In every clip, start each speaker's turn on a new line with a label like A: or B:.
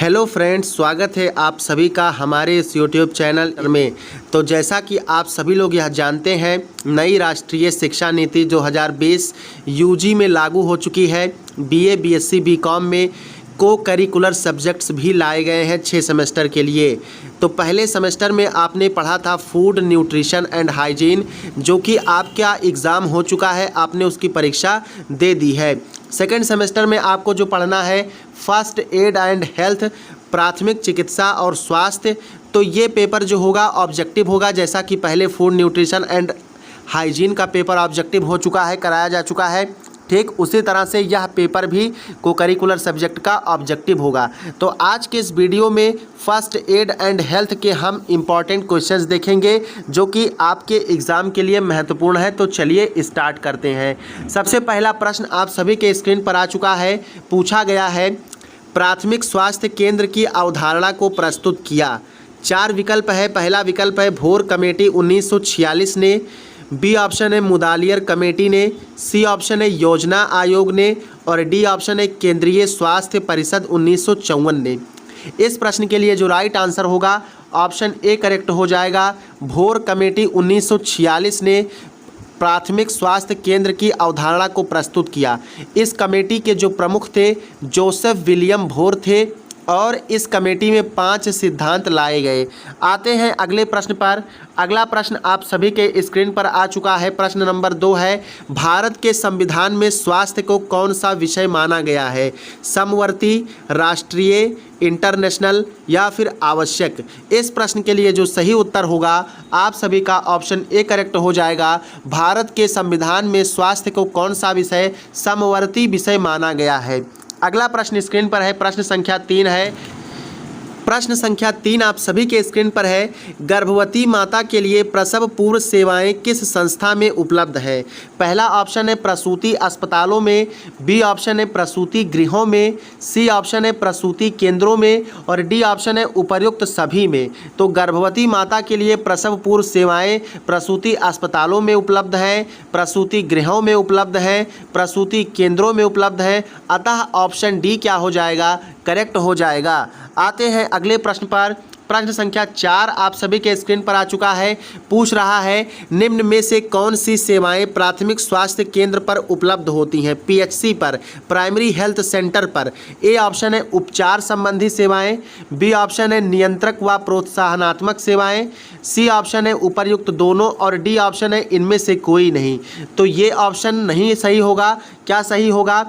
A: Hello friends, स्वागत है आप सभी का हमारे इस यूट्यूब चैनल में। तो जैसा कि आप सभी लोग यह जानते हैं, नई राष्ट्रीय शिक्षा नीति 2020 यूजी में लागू हो चुकी है। बीए, बीएससी, बीकॉम में को करिकुलर सब्जेक्ट्स भी लाए गए हैं 6 सेमेस्टर के लिए। तो पहले सेमेस्टर में आपने पढ़ा था फूड, न्यूट्रिशन एंड हाइजीन, जो कि आपका एग्ज़ाम हो चुका है, आपने उसकी परीक्षा दे दी है। सेकेंड सेमेस्टर में आपको जो पढ़ना है फर्स्ट एड एंड हेल्थ, प्राथमिक चिकित्सा और स्वास्थ्य। तो ये पेपर जो होगा ऑब्जेक्टिव होगा, जैसा कि पहले फूड, न्यूट्रिशन एंड हाइजीन का पेपर ऑब्जेक्टिव हो चुका है, कराया जा चुका है। ठीक उसी तरह से यह पेपर भी को करिकुलर सब्जेक्ट का ऑब्जेक्टिव होगा। तो आज के इस वीडियो में फर्स्ट एड एंड हेल्थ के हम इम्पॉर्टेंट क्वेश्चंस देखेंगे, जो कि आपके एग्ज़ाम के लिए महत्वपूर्ण है। तो चलिए स्टार्ट करते हैं। सबसे पहला प्रश्न आप सभी के स्क्रीन पर आ चुका है। पूछा गया है, प्राथमिक स्वास्थ्य केंद्र की अवधारणा को प्रस्तुत किया। 4 विकल्प है। पहला विकल्प है भोर कमेटी 1946 ने, बी ऑप्शन है मुदालियर कमेटी ने, सी ऑप्शन है योजना आयोग ने, और डी ऑप्शन है केंद्रीय स्वास्थ्य परिषद 1954 ने। इस प्रश्न के लिए जो राइट आंसर होगा ऑप्शन ए करेक्ट हो जाएगा। भोर कमेटी 1946 ने प्राथमिक स्वास्थ्य केंद्र की अवधारणा को प्रस्तुत किया। इस कमेटी के जो प्रमुख थे जोसेफ विलियम भोर थे, और इस कमेटी में 5 सिद्धांत लाए गए। आते हैं अगले प्रश्न पर। अगला प्रश्न आप सभी के स्क्रीन पर आ चुका है। प्रश्न नंबर 2 है, भारत के संविधान में स्वास्थ्य को कौन सा विषय माना गया है? समवर्ती, राष्ट्रीय, इंटरनेशनल या फिर आवश्यक? इस प्रश्न के लिए जो सही उत्तर होगा आप सभी का ऑप्शन ए करेक्ट हो जाएगा। भारत के संविधान में स्वास्थ्य को कौन सा विषय समवर्ती विषय माना गया है। अगला प्रश्न स्क्रीन पर है। प्रश्न संख्या 3 है। प्रश्न संख्या 3 आप सभी के स्क्रीन पर है। गर्भवती माता के लिए प्रसव पूर्व सेवाएं किस संस्था में उपलब्ध है? पहला ऑप्शन है प्रसूति अस्पतालों में, बी ऑप्शन है प्रसूति गृहों में, सी ऑप्शन है प्रसूति केंद्रों में, और डी ऑप्शन है उपर्युक्त सभी में। तो गर्भवती माता के लिए प्रसव पूर्व सेवाएं प्रसूति अस्पतालों में उपलब्ध है, प्रसूति गृहों में उपलब्ध है, प्रसूति केंद्रों में उपलब्ध है। अतः ऑप्शन डी क्या हो जाएगा? करेक्ट हो जाएगा। आते हैं अगले प्रश्न पर। प्रश्न संख्या 4 आप सभी के स्क्रीन पर आ चुका है। पूछ रहा है, निम्न में से कौन सी सेवाएं प्राथमिक स्वास्थ्य केंद्र पर उपलब्ध होती हैं? पीएचसी पर, प्राइमरी हेल्थ सेंटर पर। ए ऑप्शन है उपचार संबंधी सेवाएं, बी ऑप्शन है नियंत्रक व प्रोत्साहनात्मक सेवाएं, सी ऑप्शन है उपर्युक्त दोनों, और डी ऑप्शन है इनमें से कोई नहीं। तो ये ऑप्शन नहीं सही होगा। क्या सही होगा?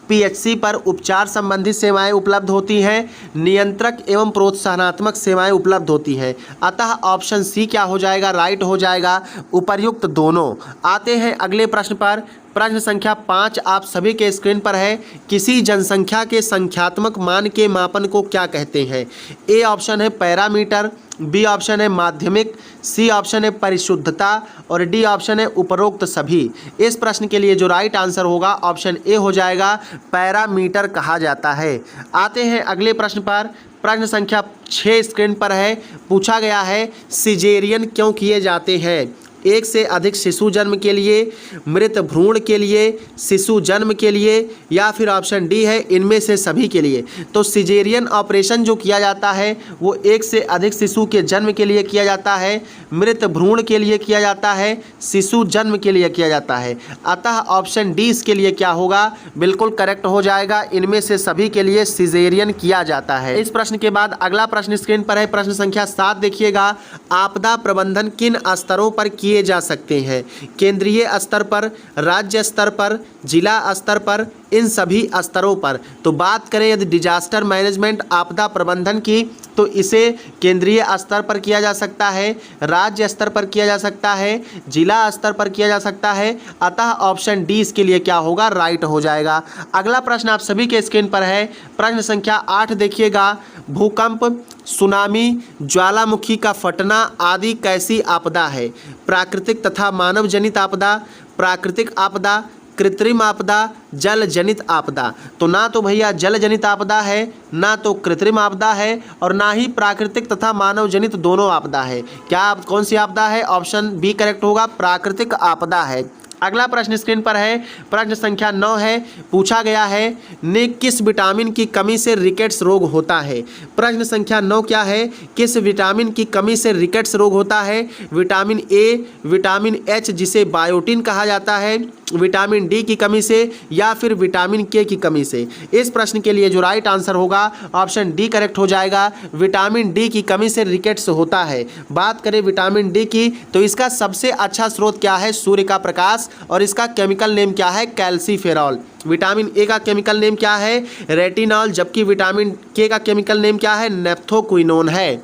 A: पीएचसी पर उपचार संबंधी सेवाएं उपलब्ध होती हैं, नियंत्रक एवं प्रोत्साहनात्मक सेवाएं उपलब्ध होती हैं। अतः ऑप्शन सी क्या हो जाएगा? राइट हो जाएगा, उपर्युक्त दोनों। आते हैं अगले प्रश्न पर। प्रश्न संख्या 5 आप सभी के स्क्रीन पर है। किसी जनसंख्या के संख्यात्मक मान के मापन को क्या कहते हैं? ए ऑप्शन है पैरामीटर, बी ऑप्शन है माध्यमिक, सी ऑप्शन है परिशुद्धता, और डी ऑप्शन है उपरोक्त सभी। इस प्रश्न के लिए जो राइट आंसर होगा ऑप्शन ए हो जाएगा, पैरामीटर कहा जाता है। आते हैं अगले प्रश्न पर। प्रश्न संख्या 6 स्क्रीन पर है। पूछा गया है, सिजेरियन क्यों किए जाते हैं? 1 से अधिक शिशु जन्म के लिए, मृत भ्रूण के लिए, शिशु जन्म के लिए, या फिर ऑप्शन डी है इनमें से सभी के लिए। तो सिजेरियन ऑपरेशन जो किया जाता है वो 1 से अधिक शिशु के जन्म के लिए किया जाता है, मृत भ्रूण के लिए किया जाता है, शिशु जन्म के लिए किया जाता है। अतः ऑप्शन डी इसके लिए क्या होगा? बिल्कुल करेक्ट हो जाएगा। इनमें से सभी के लिए सिजेरियन किया जाता है। इस प्रश्न के बाद अगला प्रश्न स्क्रीन पर है। प्रश्न संख्या 7 देखिएगा। आपदा प्रबंधन किन स्तरों पर किए जा सकते हैं? केंद्रीय स्तर पर, राज्य स्तर पर, जिला स्तर पर, इन सभी स्तरों पर। तो बात करें यदि डिजास्टर मैनेजमेंट आपदा प्रबंधन की, तो इसे केंद्रीय स्तर पर किया जा सकता है, राज्य स्तर पर किया जा सकता है, जिला स्तर पर किया जा सकता है। अतः ऑप्शन डी इसके लिए क्या होगा? राइट हो जाएगा। अगला प्रश्न आप सभी के स्क्रीन पर है। प्रश्न संख्या 8 देखिएगा। भूकंप, सुनामी, ज्वालामुखी का फटना आदि कैसी आपदा है? प्राकृतिक तथा मानव जनित आपदा, प्राकृतिक आपदा, कृत्रिम आपदा, जल जनित आपदा। तो ना तो भैया जल जनित आपदा है, ना तो कृत्रिम आपदा है, और ना ही प्राकृतिक तथा मानव जनित दोनों आपदा है। क्या कौन सी आपदा है? ऑप्शन बी करेक्ट होगा, प्राकृतिक आपदा है। अगला प्रश्न स्क्रीन पर है, प्रश्न संख्या 9 है। पूछा गया है ने किस विटामिन की कमी से रिकेट्स रोग होता है। प्रश्न संख्या 9 क्या है, किस विटामिन की कमी से रिकेट्स रोग होता है। विटामिन ए, विटामिन एच जिसे बायोटिन कहा जाता है, विटामिन डी की कमी से, या फिर विटामिन के की कमी से। इस प्रश्न के लिए जो राइट आंसर होगा ऑप्शन डी करेक्ट हो जाएगा। विटामिन डी की कमी से रिकेट्स होता है। बात करें विटामिन डी की तो इसका सबसे अच्छा स्रोत क्या है, सूर्य का प्रकाश, और इसका केमिकल नेम क्या है, कैल्सीफेरॉल। विटामिन ए का केमिकल नेम क्या है, रेटिनॉल, जबकि विटामिन के का केमिकल नेम क्या है, नेप्थोक्विनोन है।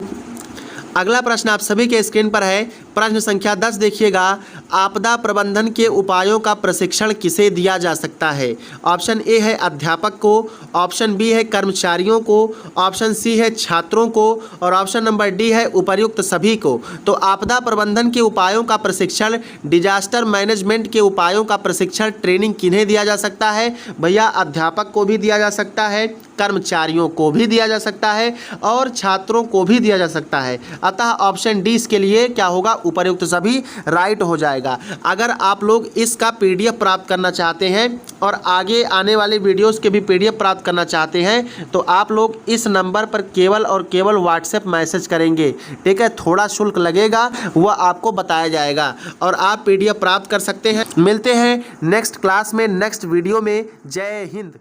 A: अगला प्रश्न आप सभी के स्क्रीन पर है, प्रश्न संख्या 10 देखिएगा। आपदा प्रबंधन के उपायों का प्रशिक्षण किसे दिया जा सकता है। ऑप्शन ए है अध्यापक को, ऑप्शन बी है कर्मचारियों को, ऑप्शन सी है छात्रों को, और ऑप्शन नंबर डी है उपर्युक्त सभी को। तो आपदा प्रबंधन के उपायों का प्रशिक्षण, डिजास्टर मैनेजमेंट के उपायों का प्रशिक्षण, ट्रेनिंग किन्हें दिया जा सकता है भैया, अध्यापक को भी दिया जा सकता है, कर्मचारियों को भी दिया जा सकता है, और छात्रों को भी दिया जा सकता है। अतः ऑप्शन डी इसके लिए क्या होगा, उपर्युक्त सभी राइट हो जाएगा। अगर आप लोग इसका पीडीएफ प्राप्त करना चाहते हैं और आगे आने वाले वीडियोस के भी पीडीएफ प्राप्त करना चाहते हैं तो आप लोग इस नंबर पर केवल और केवल व्हाट्सएप मैसेज करेंगे, ठीक है। थोड़ा शुल्क लगेगा, वह आपको बताया जाएगा और आप पीडीएफ प्राप्त कर सकते हैं। मिलते हैं नेक्स्ट क्लास में, नेक्स्ट वीडियो में। जय हिंद।